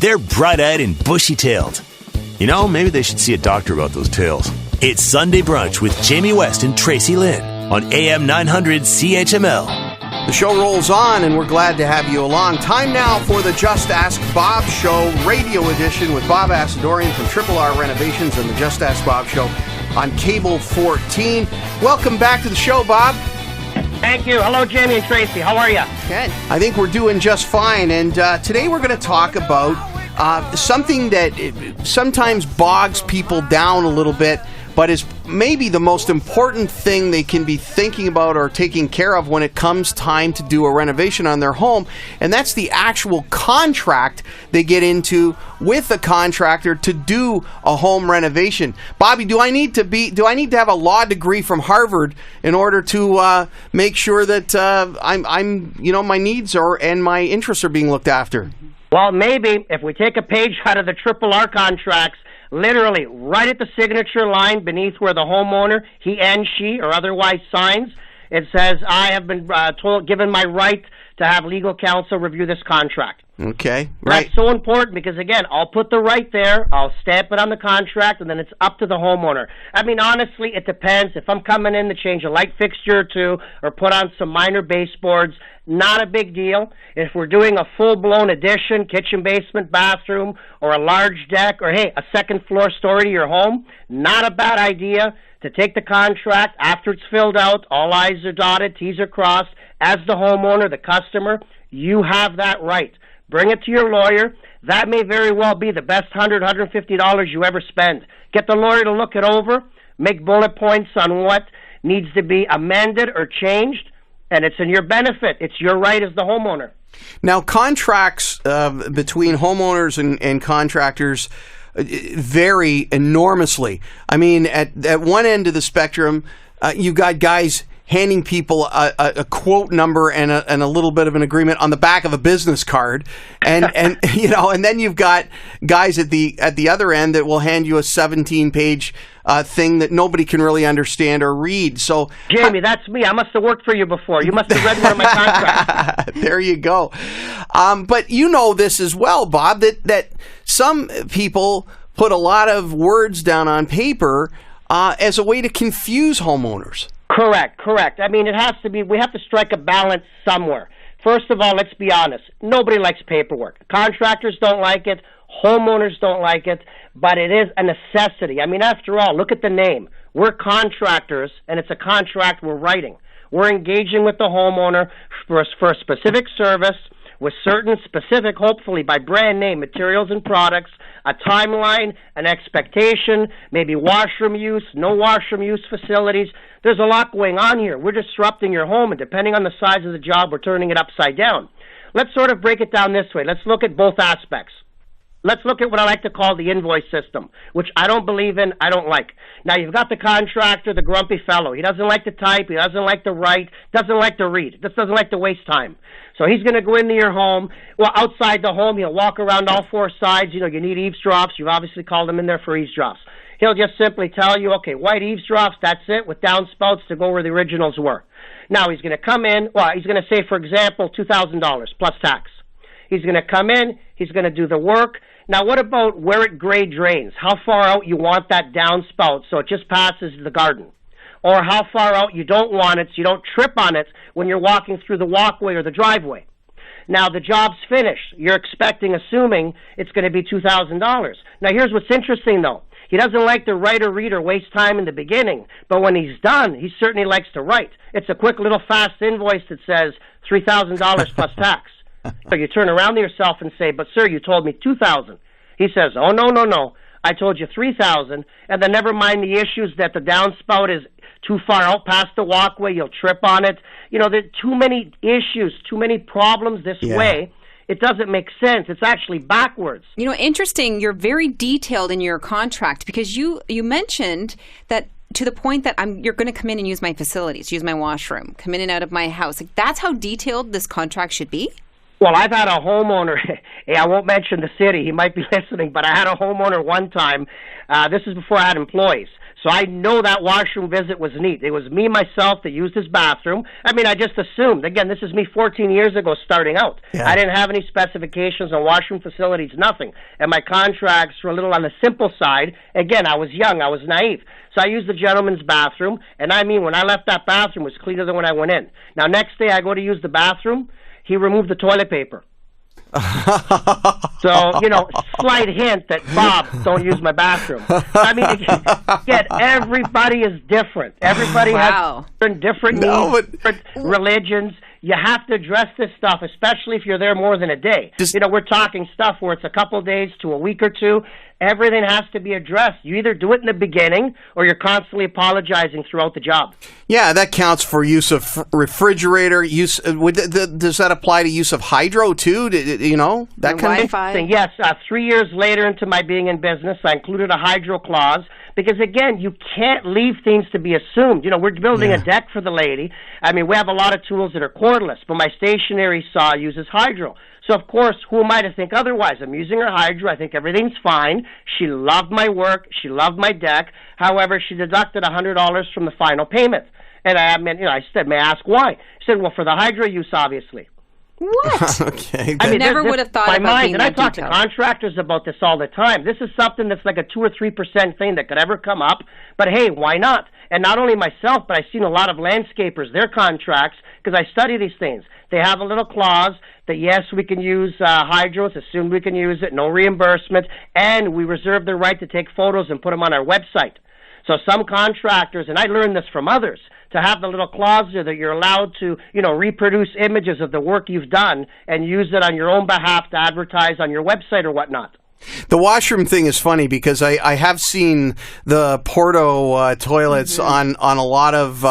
They're bright-eyed and bushy-tailed. You know, maybe they should see a doctor about those tails. It's Sunday Brunch with Jamie West and Tracy Lynn on AM 900 CHML. The show rolls on, and we're glad to have you along. Time now for the Just Ask Bob Show radio edition with Bob Asadorian from Triple R Renovations and the Just Ask Bob Show on Cable 14. Welcome back to the show, Bob. Thank you. Hello, Jamie and Tracy. How are you? Good. I think we're doing just fine, and today we're going to talk about something that sometimes bogs people down a little bit, but is maybe the most important thing they can be thinking about or taking care of when it comes time to do a renovation on their home, and that's the actual contract they get into with a contractor to do a home renovation. Bobby, do I need to have a law degree from Harvard in order to make sure that I'm my needs and my interests are being looked after? Well, maybe if we take a page out of the Triple R contracts, literally right at the signature line beneath where the homeowner, he and she or otherwise signs, it says, I have been given my right to have legal counsel review this contract. Okay, right. That's so important because, again, I'll put the right there, I'll stamp it on the contract, and then it's up to the homeowner. I mean, honestly, it depends. If I'm coming in to change a light fixture or two or put on some minor baseboards, not a big deal. If we're doing a full-blown addition, kitchen, basement, bathroom, or a large deck, or, hey, a second-floor story to your home, not a bad idea to take the contract after it's filled out, all I's are dotted, T's are crossed. As the homeowner, the customer, you have that right. Bring it to your lawyer. That may very well be the best $100, $150 you ever spend. Get the lawyer to look it over, make bullet points on what needs to be amended or changed, and it's in your benefit. It's your right as the homeowner. Now, contracts between homeowners and contractors vary enormously. I mean, at one end of the spectrum, you've got guys handing people a quote number and a little bit of an agreement on the back of a business card, and and then you've got guys at the other end that will hand you a 17-page thing that nobody can really understand or read. So, Jamie, that's me. I must have worked for you before. You must have read one of my contracts. There you go. But you know this as well, Bob, that some people put a lot of words down on paper as a way to confuse homeowners. Correct. I mean, we have to strike a balance somewhere. First of all, let's be honest. Nobody likes paperwork. Contractors don't like it. Homeowners don't like it. But it is a necessity. I mean, after all, look at the name. We're contractors, and it's a contract we're writing. We're engaging with the homeowner for a specific service with certain specific, hopefully by brand name, materials and products, a timeline, an expectation, maybe washroom use, no washroom use facilities. There's a lot going on here. We're disrupting your home, and depending on the size of the job, we're turning it upside down. Let's sort of break it down this way. Let's look at both aspects. Let's look at what I like to call the invoice system, which I don't believe in, I don't like. Now, you've got the contractor, the grumpy fellow. He doesn't like to type, he doesn't like to write, doesn't like to read, just doesn't like to waste time. So he's going to go into your home. Well, outside the home, he'll walk around all four sides. You need eavesdrops. You've obviously called him in there for eavesdrops. He'll just simply tell you, okay, white eavesdrops, that's it, with downspouts to go where the originals were. Now, he's going to come in, he's going to say, for example, $2,000 plus tax. He's going to come in, he's going to do the work. Now, what about where it grade drains? How far out you want that downspout so it just passes the garden? Or how far out you don't want it so you don't trip on it when you're walking through the walkway or the driveway. Now, the job's finished. You're assuming it's going to be $2,000. Now, here's what's interesting, though. He doesn't like to write or read or waste time in the beginning, but when he's done, he certainly likes to write. It's a quick little fast invoice that says $3,000 plus tax. So you turn around to yourself and say, but sir, you told me $2,000. He says, oh, no. I told you $3,000, and then never mind the issues that the downspout is too far out past the walkway, you'll trip on it. There are too many issues, too many problems this way. It doesn't make sense. It's actually backwards. Interesting. You're very detailed in your contract because you mentioned that to the point that you're going to come in and use my facilities, use my washroom, come in and out of my house. That's how detailed this contract should be? Well, I've had a homeowner, I won't mention the city, he might be listening, but I had a homeowner one time, this is before I had employees. So I know that washroom visit was neat. It was me, myself, that used his bathroom. I mean, I just assumed. Again, this is me 14 years ago starting out. Yeah. I didn't have any specifications on washroom facilities, nothing. And my contracts were a little on the simple side. Again, I was young. I was naive. So I used the gentleman's bathroom. And I mean, when I left that bathroom, it was cleaner than when I went in. Now, next day I go to use the bathroom. He removed the toilet paper. So, slight hint that, Bob, don't use my bathroom. I mean, again, everybody is different. Everybody has different needs, different religions. You have to address this stuff, especially if you're there more than a day. We're talking stuff where it's a couple days to a week or two. Everything has to be addressed. You either do it in the beginning or you're constantly apologizing throughout the job. Yeah, that counts for use of refrigerator. Does that apply to use of hydro too? That kind of thing. Yes, 3 years later into my being in business, I included a hydro clause. Because, again, you can't leave things to be assumed. We're building a deck for the lady. I mean, we have a lot of tools that are cordless, but my stationary saw uses hydro. So, of course, who am I to think otherwise? I'm using her hydro. I think everything's fine. She loved my work. She loved my deck. However, she deducted $100 from the final payment. And I said, may I ask why? She said, well, for the hydro use, obviously. What? Okay. I never would have thought about mind, being and I talk to contractors about this all the time. This is something that's like a 2 or 3% thing that could ever come up. But hey, why not? And not only myself, but I've seen a lot of landscapers, their contracts, because I study these things. They have a little clause that, yes, we can use hydros, assume we can use it, no reimbursement, and we reserve the right to take photos and put them on our website. So some contractors, and I learned this from others, to have the little clause there that you're allowed to, reproduce images of the work you've done and use it on your own behalf to advertise on your website or whatnot. The washroom thing is funny because I have seen the Porto toilets on a lot of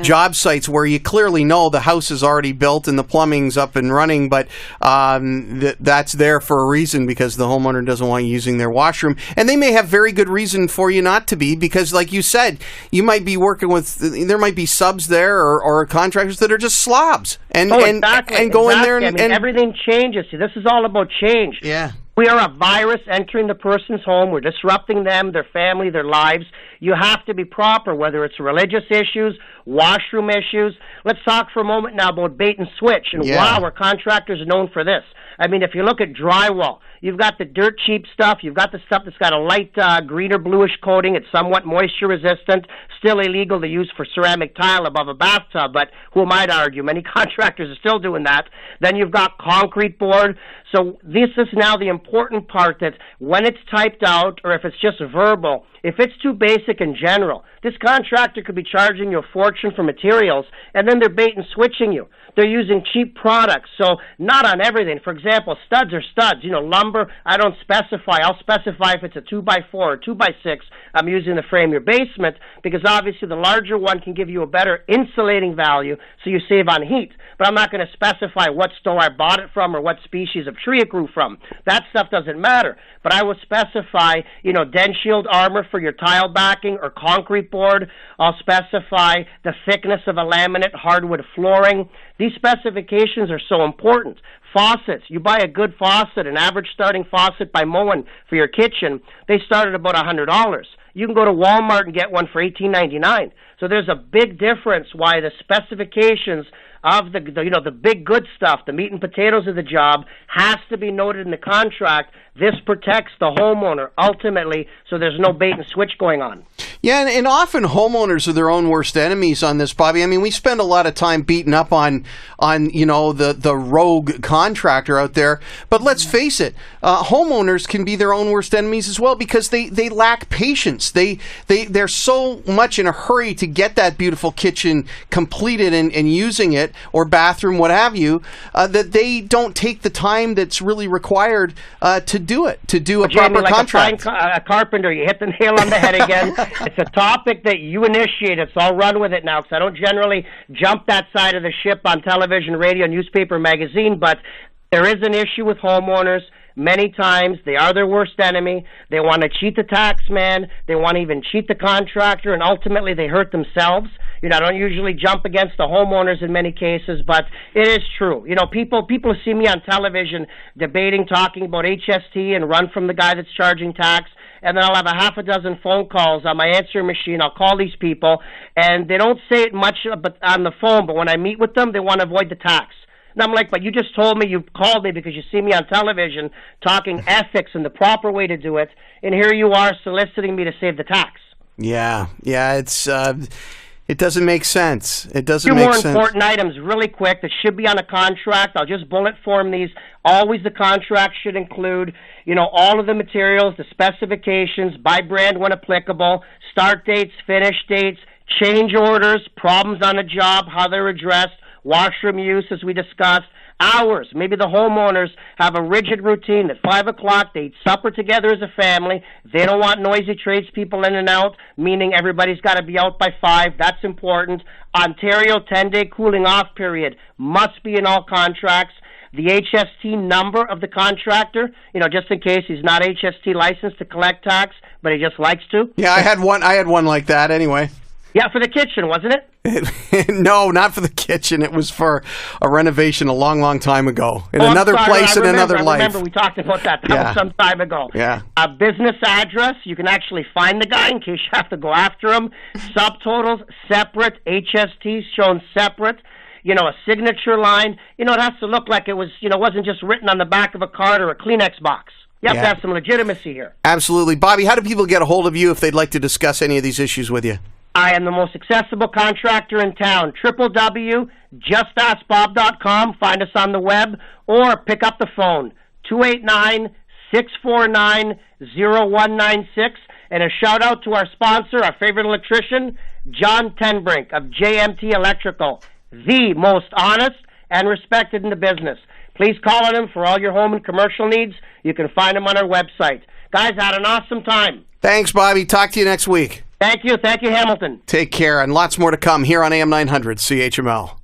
job sites where you clearly know the house is already built and the plumbing's up and running, but that's there for a reason because the homeowner doesn't want you using their washroom. And they may have very good reason for you not to be because, like you said, you might be working with, there might be subs there or contractors that are just slobs and go in there and everything changes. See, this is all about change. Yeah. We are a virus entering the person's home. We're disrupting them, their family, their lives. You have to be proper, whether it's religious issues, washroom issues. Let's talk for a moment now about bait and switch. And wow, our contractors are known for this. I mean, if you look at drywall, you've got the dirt cheap stuff. You've got the stuff that's got a light green or bluish coating. It's somewhat moisture resistant. Still illegal to use for ceramic tile above a bathtub, but who am I to argue? Many contractors are still doing that. Then you've got concrete board. So this is now the important part that when it's typed out or if it's just verbal, if it's too basic in general, this contractor could be charging you a fortune for materials, and then they're bait and switching you. They're using cheap products, so not on everything. For example, studs are studs. Lumber, I don't specify. I'll specify if it's a 2x4 or 2x6. I'm using to frame your basement because obviously the larger one can give you a better insulating value, so you save on heat. But I'm not going to specify what store I bought it from or what species of tree it grew from. That stuff doesn't matter. But I will specify, den shield armor for your tile backing or concrete board. I'll specify the thickness of a laminate hardwood flooring. These specifications are so important. Faucets. You buy a good faucet, an average starting faucet by Moen for your kitchen, they start at about $100. You can go to Walmart and get one for $18.99. So there's a big difference why the specifications of the big good stuff, the meat and potatoes of the job, has to be noted in the contract. This protects the homeowner ultimately, so there's no bait and switch going on. Yeah, and often homeowners are their own worst enemies on this, Bobby. I mean, we spend a lot of time beating up on the rogue contractor out there. But let's face it, homeowners can be their own worst enemies as well because they lack patience. They're so much in a hurry to get that beautiful kitchen completed and using it, or bathroom, what have you, that they don't take the time that's really required to do it, to do a proper contract. A carpenter, you hit the nail on the head again. It's a topic that you initiated, so I'll run with it now because I don't generally jump that side of the ship on television, radio, newspaper, magazine, but there is an issue with homeowners. Many times they are their worst enemy. They want to cheat the tax man. They want to even cheat the contractor, and ultimately they hurt themselves. I don't usually jump against the homeowners in many cases, but it is true. People see me on television debating, talking about HST and run from the guy that's charging tax. And then I'll have a half a dozen phone calls on my answering machine. I'll call these people, and they don't say it much on the phone, but when I meet with them, they want to avoid the tax. And I'm like, but you just told me you called me because you see me on television talking ethics and the proper way to do it, and here you are soliciting me to save the tax. Yeah, it's it doesn't make sense. It doesn't make sense. 2 more important items really quick that should be on a contract. I'll just bullet form these. Always the contract should include, all of the materials, the specifications, by brand when applicable, start dates, finish dates, change orders, problems on a job, how they're addressed, washroom use, as we discussed, hours. Maybe the homeowners have a rigid routine. At 5 o'clock, they eat supper together as a family. They don't want noisy tradespeople in and out, meaning everybody's got to be out by 5. That's important. Ontario 10-day cooling off period must be in all contracts. The HST number of the contractor, just in case he's not HST licensed to collect tax, but he just likes to. Yeah, I had one like that anyway. Yeah, for the kitchen, wasn't it? No, not for the kitchen. It was for a renovation a long, long time ago in another place in another life. I remember we talked about that. That was some time ago. Yeah. A business address. You can actually find the guy in case you have to go after him. Subtotals separate. HSTs shown separate. A signature line. It has to look like it was, wasn't just written on the back of a card or a Kleenex box. You have to have some legitimacy here. Absolutely. Bobby, how do people get a hold of you if they'd like to discuss any of these issues with you? I am the most accessible contractor in town. www.justaskbob.com. Find us on the web or pick up the phone. 289-649-0196. And a shout out to our sponsor, our favorite electrician, John Tenbrink of JMT Electrical, the most honest and respected in the business. Please call on him for all your home and commercial needs. You can find him on our website. Guys, had an awesome time. Thanks, Bobby. Talk to you next week. Thank you. Thank you, Hamilton. Take care, and lots more to come here on AM 900 CHML.